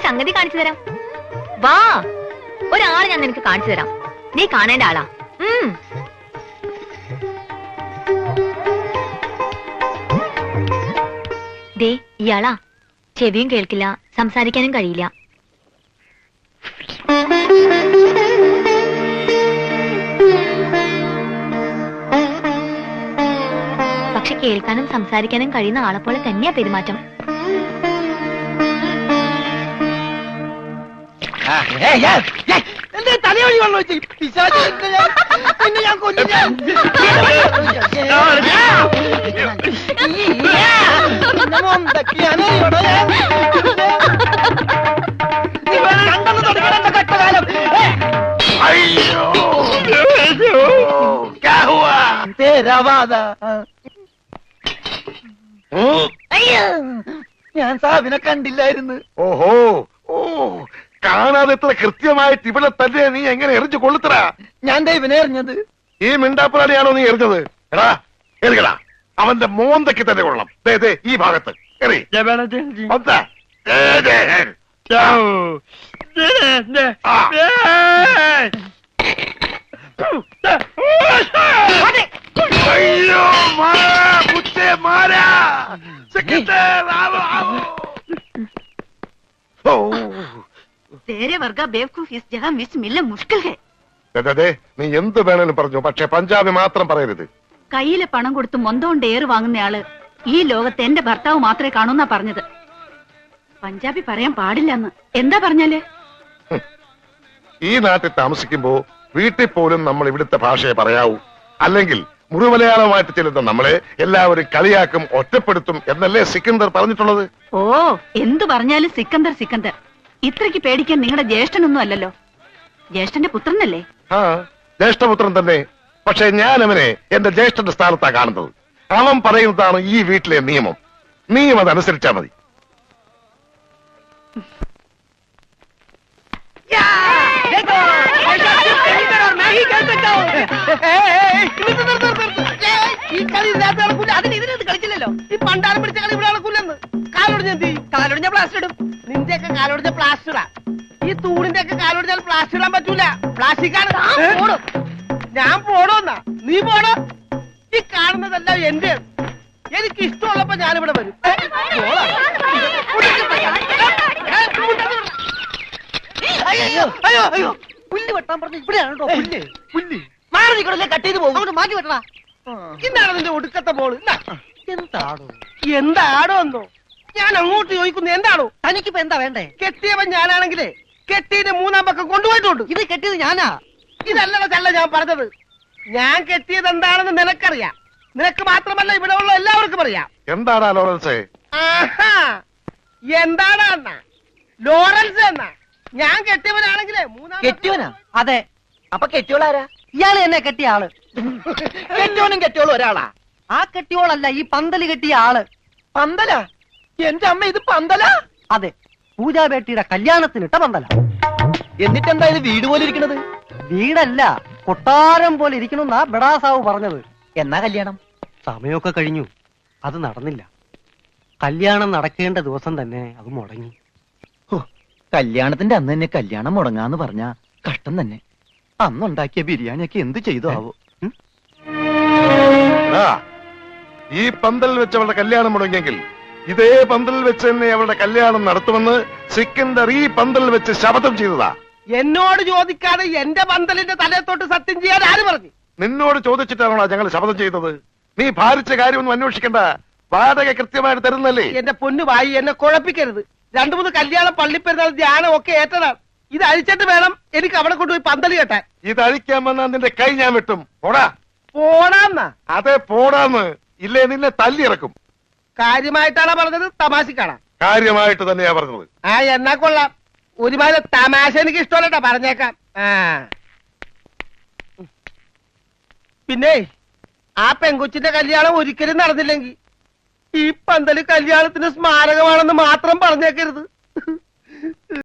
സംഗതി കാണിച്ചു തരാം. വാ, ഒരാളെ ഞാൻ നിനക്ക് കാണിച്ചു തരാം. നീ കാണേണ്ട ആളാ. ദേ ഇയാളാ. ചെവിയും കേൾക്കില്ല, സംസാരിക്കാനും കഴിയില്ല. പക്ഷെ കേൾക്കാനും സംസാരിക്കാനും കഴിയുന്ന ആളെ പോലെ തന്നെയാ പെരുമാറ്റം. തലയൊഴി വന്നു ഞാൻ ഞാൻ സാബിനെ കണ്ടില്ലായിരുന്നു. ഓഹോ, ഓ, കാണാതെ എത്ര കൃത്യമായിട്ട് ഇവിടെ തന്നെ നീ എങ്ങനെ എറിഞ്ഞു കൊള്ളുത്തറാ? ഞാൻ ദൈവനെ എറിഞ്ഞത്. ഈ മിണ്ടാപ്പുറാണിയാണോ നീ എറിഞ്ഞത്? എടാ എറിയടാ, അവന്റെ മോന്തയ്ക്ക് തന്നെ കൊള്ളണം. ഈ ഭാഗത്ത് എറി. അയ്യോ മാരാ तेरे वर्गा बेवकूफ इस जगह मिस मिलना मुश्किल है. നീ എന്ത് വേണേലും പറഞ്ഞു, പക്ഷെ പഞ്ചാബി മാത്രം പറയരുത്. കയ്യിലെ പണം കൊടുത്ത് മൊന്തോണ്ട് ഏറ് വാങ്ങുന്നയാള് ഈ ലോകത്ത് എന്റെ ഭർത്താവ് മാത്രമേ കാണൂന്നാ പറഞ്ഞത്. പഞ്ചാബി പറയാൻ പാടില്ലെന്ന്. എന്താ പറഞ്ഞാല്? ഈ നാട്ടിൽ താമസിക്കുമ്പോ വീട്ടിൽ പോലും നമ്മൾ ഇവിടുത്തെ ഭാഷയെ പറയാവൂ. അല്ലെങ്കിൽ മുഴുമലയാളമായിട്ട് ചെല്ലുന്ന നമ്മളെ എല്ലാവരും കളിയാക്കും, ഒറ്റപ്പെടുത്തും എന്നല്ലേ സിക്കന്ദർ പറഞ്ഞിട്ടുള്ളത്? ഓ, എന്തു പറഞ്ഞാലും സിക്കന്ദർ സിക്കന്ദർ. ഇത്രയ്ക്ക് പേടിക്കാൻ നിങ്ങളുടെ ജ്യേഷ്ഠനൊന്നും അല്ലല്ലോ. ജ്യേഷ്ഠന്റെ പുത്രനല്ലേ? ആ, ജ്യേഷ്ഠപുത്രൻ തന്നെ. പക്ഷെ ഞാൻ അവനെ എന്റെ ജ്യേഷ്ഠന്റെ സ്ഥാനത്താ കാണുന്നത്. അവൻ പറയുന്നതാണ് ഈ വീട്ടിലെ നിയമം. നീയും അതനുസരിച്ചാ മതി. ഈ കളി ഇതിനകത്ത് നടക്കൂല. അതിന് ഇതിനകത്ത് കളിച്ചില്ലല്ലോ. ഈ പണ്ടാരം പിടിച്ച കളി ഇവിടെ നടക്കൂലെന്ന്. കാലൊടിഞ്ഞ എന്ത് ചെയ്യും? കാലൊടിഞ്ഞ പ്ലാസ്റ്റർ ഇടും. നിന്റെയൊക്കെ കാലൊടിഞ്ഞ പ്ലാസ്റ്ററാ. ഈ തൂണിന്റെ ഒക്കെ കാലൊടിഞ്ഞാൽ പ്ലാസ്റ്റർ ഇടാൻ പറ്റൂല. പ്ലാസ്റ്റിക്കാണ്. ഞാൻ പോടോന്നാ? നീ പോടോ. ഈ കാണുന്നതല്ല എന്റെ. എനിക്ക് ഇഷ്ടമുള്ളപ്പോ ഞാനിവിടെ വരും. അയ്യോ അയ്യോ അയ്യോ, പുല്ല് വെട്ടാൻ പറഞ്ഞു. ഇവിടെയാണോ പുല്ല്? പുല്ല് മാറി നിൽക്കണല്ലേ, കട്ട് ചെയ്ത് പോകും. മാറ്റി വെട്ടണ. എന്താണ് നിന്റെ ഒടുക്കത്തെ ബോള്? എന്താടോ? എന്താടോ എന്നോ? ഞാൻ അങ്ങോട്ട് ചോദിക്കുന്നു, എന്താണോ? തനിക്കിപ്പോ എന്താ വേണ്ടേ? കെട്ടിയവൻ ഞാനാണെങ്കിലേ കെട്ടിയുടെ മൂന്നാം പക്കം കൊണ്ടുപോയിട്ടുണ്ട്. ഇത് കെട്ടിയത് ഞാനാ. ഇതല്ല ചല്ല ഞാൻ പറഞ്ഞത്. ഞാൻ കെട്ടിയത് എന്താണെന്ന് നിനക്കറിയാം. നിനക്ക് മാത്രമല്ല ഇവിടെ ഉള്ള എല്ലാവർക്കും അറിയാം. എന്താടാ ലോറൻസ്? ആഹാ, എന്താടാ എന്നാ? ലോറൻസ് എന്നാ? ഞാൻ കെട്ടിയവനാണെങ്കിലേ മൂന്നാം. കെട്ടിയവനാ? അതെ. അപ്പൊ കെട്ടിയോളാരാ? ഇയാള് എന്നെ കെട്ടിയ ആള്. കെട്ടിയോനും കെട്ടിയോളും ഒരാളാ. ആ കെട്ടിയോളല്ല, ഈ പന്തല് കെട്ടിയ ആള്. പന്തല? എന്റെ അമ്മ, ഇത് പന്തല? അതെ, പൂജാബേട്ടിയുടെ കല്യാണത്തിനിട്ട പന്തല. എന്നിട്ടെന്താ ഇത് വീട് പോലെ ഇരിക്കണത്? വീടല്ല, കൊട്ടാരം പോലെ ഇരിക്കണമെന്നാ ബഡാസാവ് പറഞ്ഞത്. എന്നാ കല്യാണം? സമയമൊക്കെ കഴിഞ്ഞു, അത് നടന്നില്ല. കല്യാണം നടക്കേണ്ട ദിവസം തന്നെ അത് മുടങ്ങി. കല്യാണത്തിന്റെ അന്ന് തന്നെ കല്യാണം മുടങ്ങാന്ന് പറഞ്ഞ കഷ്ടം തന്നെ. അന്നുണ്ടാക്കിയ ബിരിയാണിയൊക്കെ എന്ത് ചെയ്തു ആവോ? ഈ പന്തൽ വെച്ച് അവളുടെ കല്യാണം മുടങ്ങിയെങ്കിൽ ഇതേ പന്തലിൽ വെച്ച് തന്നെ അവളുടെ കല്യാണം നടത്തുമെന്ന് സിക്കന്ദർ ഈ പന്തലിൽ വെച്ച് ശപഥം ചെയ്തതാ. എന്നോട് ചോദിക്കാതെ എന്റെ പന്തലിന്റെ തലത്തോട്ട് സത്യം ചെയ്യാൻ ആര് പറഞ്ഞു? നിന്നോട് ചോദിച്ചിട്ടാണോ ഞങ്ങൾ ശപഥം ചെയ്തത്? നീ ഭാരിച്ച കാര്യമൊന്നും അന്വേഷിക്കണ്ട. വാടക കൃത്യമായിട്ട് തരുന്നല്ലേ. എന്റെ പൊന്നു വായി, എന്നെ കുഴപ്പിക്കരുത്. 2-3 കല്യാണം, പള്ളിപ്പെരുന്നാൾ, ധ്യാനം ഒക്കെ ഏറ്റതാണ്. ഇത് അഴിച്ചിട്ട് വേണം എനിക്ക് അവിടെ കൊണ്ടുപോയി പന്തല് കെട്ടാൻ. ഇത് അഴിക്കാൻ വന്നാ നിന്റെ കൈ ഞാൻ വെട്ടും. പോടാ. പോടാന്നാ? അതെ, പോടാന്ന്. ഇല്ലേ നിന്നെ തല്ലിയിറക്കും. കാര്യമായിട്ടാണോ പറഞ്ഞത്, തമാശക്കാണോ? കാര്യമായിട്ട് തന്നെയാ പറഞ്ഞത്. ആ, എന്നാ കൊള്ളാം. ഒരുമാതിരി തമാശ എനിക്ക് ഇഷ്ടമല്ലട്ടാ, പറഞ്ഞേക്കാം. പിന്നെ ആ പെങ്കൊച്ചിന്റെ കല്യാണം ഒരിക്കലും നടന്നില്ലെങ്കിൽ ഈ പന്തല് കല്യാണത്തിന് സ്മാരകമാണെന്ന് മാത്രം പറഞ്ഞേക്കരുത്.